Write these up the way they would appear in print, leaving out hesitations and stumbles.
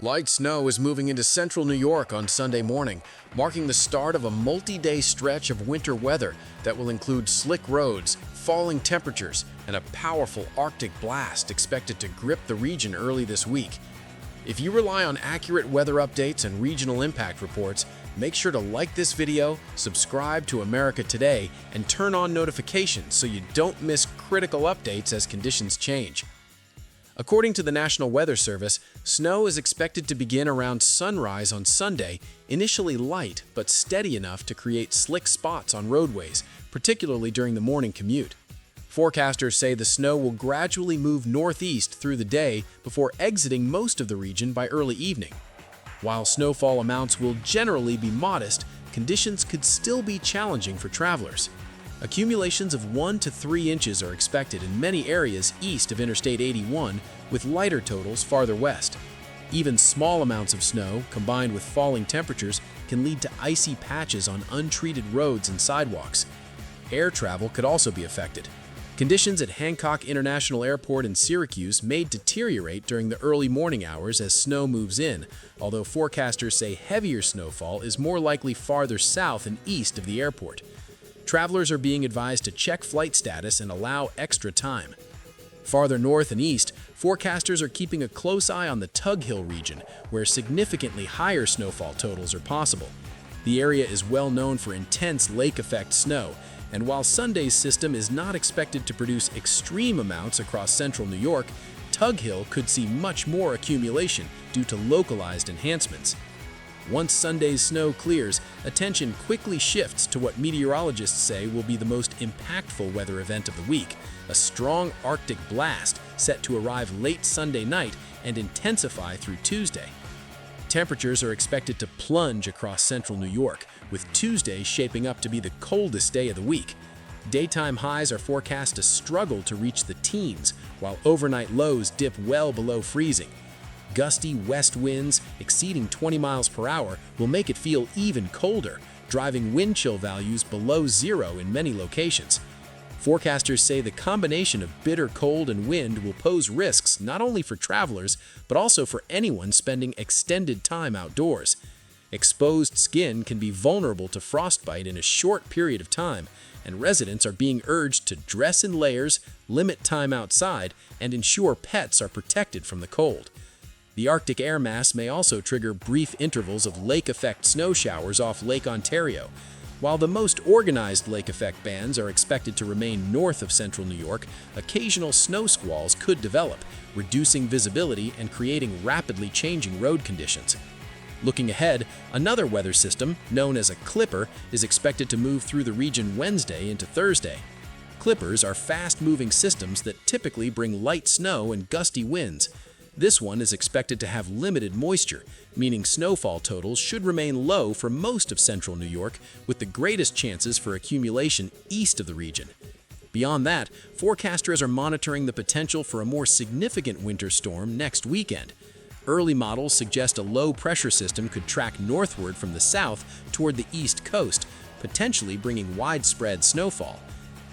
Light snow is moving into central New York on Sunday morning, marking the start of a multi-day stretch of winter weather that will include slick roads, falling temperatures, and a powerful Arctic blast expected to grip the region early this week. If you rely on accurate weather updates and regional impact reports, make sure to like this video, subscribe to America Today, and turn on notifications so you don't miss critical updates as conditions change. According to the National Weather Service, snow is expected to begin around sunrise on Sunday, initially light but steady enough to create slick spots on roadways, particularly during the morning commute. Forecasters say the snow will gradually move northeast through the day before exiting most of the region by early evening. While snowfall amounts will generally be modest, conditions could still be challenging for travelers. Accumulations of 1 to 3 inches are expected in many areas east of Interstate 81, with lighter totals farther west. Even small amounts of snow, combined with falling temperatures, can lead to icy patches on untreated roads and sidewalks. Air travel could also be affected. Conditions at Hancock International Airport in Syracuse may deteriorate during the early morning hours as snow moves in, although forecasters say heavier snowfall is more likely farther south and east of the airport. Travelers are being advised to check flight status and allow extra time. Farther north and east, forecasters are keeping a close eye on the Tug Hill region, where significantly higher snowfall totals are possible. The area is well known for intense lake-effect snow, and while Sunday's system is not expected to produce extreme amounts across central New York, Tug Hill could see much more accumulation due to localized enhancements. Once Sunday's snow clears, attention quickly shifts to what meteorologists say will be the most impactful weather event of the week, a strong Arctic blast set to arrive late Sunday night and intensify through Tuesday. Temperatures are expected to plunge across central New York, with Tuesday shaping up to be the coldest day of the week. Daytime highs are forecast to struggle to reach the teens, while overnight lows dip well below freezing. Gusty west winds exceeding 20 miles per hour will make it feel even colder, driving wind chill values below zero in many locations. Forecasters say the combination of bitter cold and wind will pose risks not only for travelers, but also for anyone spending extended time outdoors. Exposed skin can be vulnerable to frostbite in a short period of time, and residents are being urged to dress in layers, limit time outside, and ensure pets are protected from the cold. The Arctic air mass may also trigger brief intervals of lake-effect snow showers off Lake Ontario. While the most organized lake-effect bands are expected to remain north of central New York, occasional snow squalls could develop, reducing visibility and creating rapidly changing road conditions. Looking ahead, another weather system, known as a clipper, is expected to move through the region Wednesday into Thursday. Clippers are fast-moving systems that typically bring light snow and gusty winds. This one is expected to have limited moisture, meaning snowfall totals should remain low for most of central New York, with the greatest chances for accumulation east of the region. Beyond that, forecasters are monitoring the potential for a more significant winter storm next weekend. Early models suggest a low-pressure system could track northward from the south toward the east coast, potentially bringing widespread snowfall.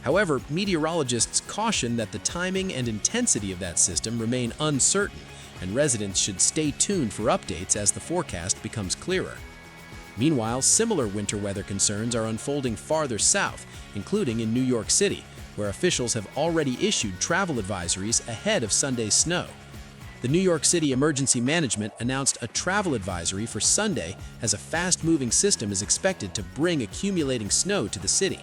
However, meteorologists caution that the timing and intensity of that system remain uncertain, and residents should stay tuned for updates as the forecast becomes clearer. Meanwhile, similar winter weather concerns are unfolding farther south, including in New York City, where officials have already issued travel advisories ahead of Sunday's snow. The New York City Emergency Management announced a travel advisory for Sunday as a fast-moving system is expected to bring accumulating snow to the city.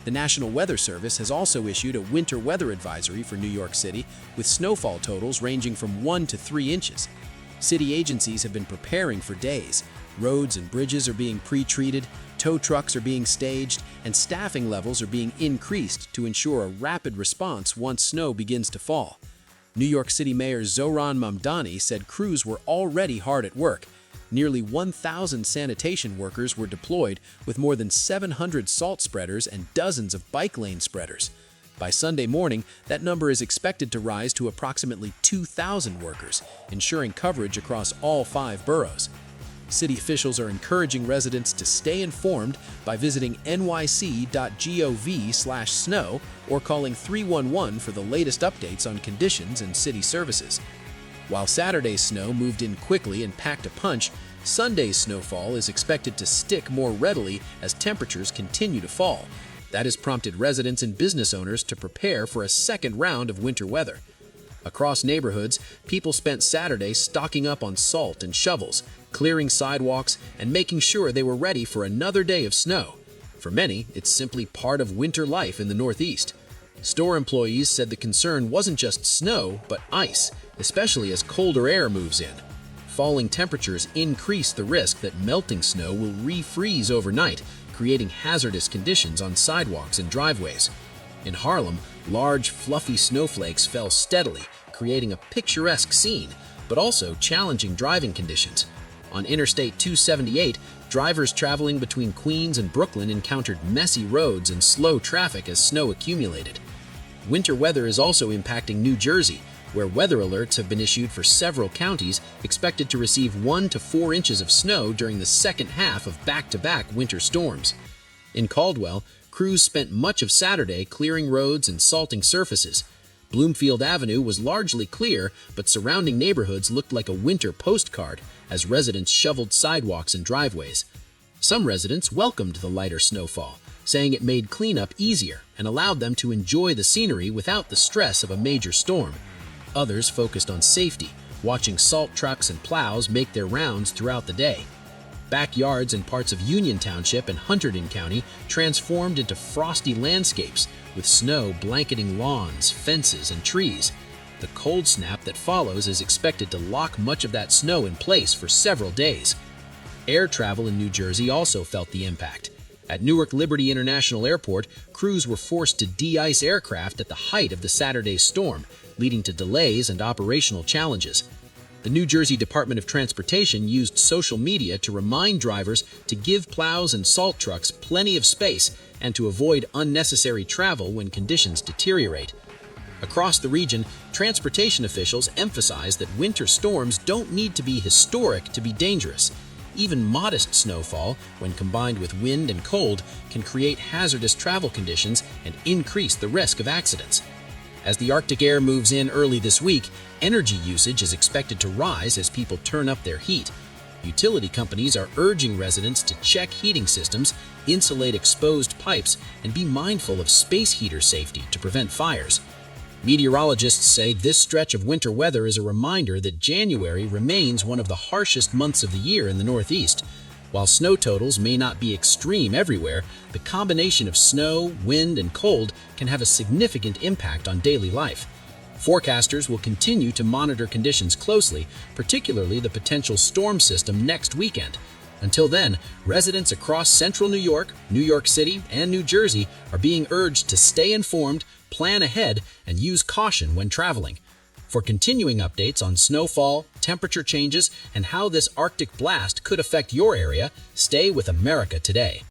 The National Weather Service has also issued a winter weather advisory for New York City, with snowfall totals ranging from 1 to 3 inches. City agencies have been preparing for days. Roads and bridges are being pre-treated, tow trucks are being staged, and staffing levels are being increased to ensure a rapid response once snow begins to fall. New York City Mayor Zohran Mamdani said crews were already hard at work. Nearly 1,000 sanitation workers were deployed, with more than 700 salt spreaders and dozens of bike lane spreaders. By Sunday morning, that number is expected to rise to approximately 2,000 workers, ensuring coverage across all 5 boroughs. City officials are encouraging residents to stay informed by visiting nyc.gov/snow or calling 311 for the latest updates on conditions and city services. While Saturday's snow moved in quickly and packed a punch, Sunday's snowfall is expected to stick more readily as temperatures continue to fall. That has prompted residents and business owners to prepare for a second round of winter weather. Across neighborhoods, people spent Saturday stocking up on salt and shovels, clearing sidewalks, and making sure they were ready for another day of snow. For many, it's simply part of winter life in the Northeast. Store employees said the concern wasn't just snow, but ice, especially as colder air moves in. Falling temperatures increase the risk that melting snow will refreeze overnight, creating hazardous conditions on sidewalks and driveways. In Harlem, large, fluffy snowflakes fell steadily, creating a picturesque scene, but also challenging driving conditions. On Interstate 278, drivers traveling between Queens and Brooklyn encountered messy roads and slow traffic as snow accumulated. Winter weather is also impacting New Jersey, where weather alerts have been issued for several counties expected to receive 1 to 4 inches of snow during the second half of back-to-back winter storms. In Caldwell, crews spent much of Saturday clearing roads and salting surfaces. Bloomfield Avenue was largely clear, but surrounding neighborhoods looked like a winter postcard as residents shoveled sidewalks and driveways. Some residents welcomed the lighter snowfall, saying it made cleanup easier and allowed them to enjoy the scenery without the stress of a major storm. Others focused on safety, watching salt trucks and plows make their rounds throughout the day. Backyards in parts of Union Township and Hunterdon County transformed into frosty landscapes, with snow blanketing lawns, fences, and trees. The cold snap that follows is expected to lock much of that snow in place for several days. Air travel in New Jersey also felt the impact. At Newark Liberty International Airport, crews were forced to de-ice aircraft at the height of the Saturday's storm, leading to delays and operational challenges. The New Jersey Department of Transportation used social media to remind drivers to give plows and salt trucks plenty of space and to avoid unnecessary travel when conditions deteriorate. Across the region, transportation officials emphasize that winter storms don't need to be historic to be dangerous. Even modest snowfall, when combined with wind and cold, can create hazardous travel conditions and increase the risk of accidents. As the Arctic air moves in early this week, energy usage is expected to rise as people turn up their heat. Utility companies are urging residents to check heating systems, insulate exposed pipes, and be mindful of space heater safety to prevent fires. Meteorologists say this stretch of winter weather is a reminder that January remains one of the harshest months of the year in the Northeast. While snow totals may not be extreme everywhere, the combination of snow, wind, and cold can have a significant impact on daily life. Forecasters will continue to monitor conditions closely, particularly the potential storm system next weekend. Until then, residents across central New York, New York City, and New Jersey are being urged to stay informed, plan ahead, and use caution when traveling. For continuing updates on snowfall, temperature changes, and how this Arctic blast could affect your area, stay with America Today.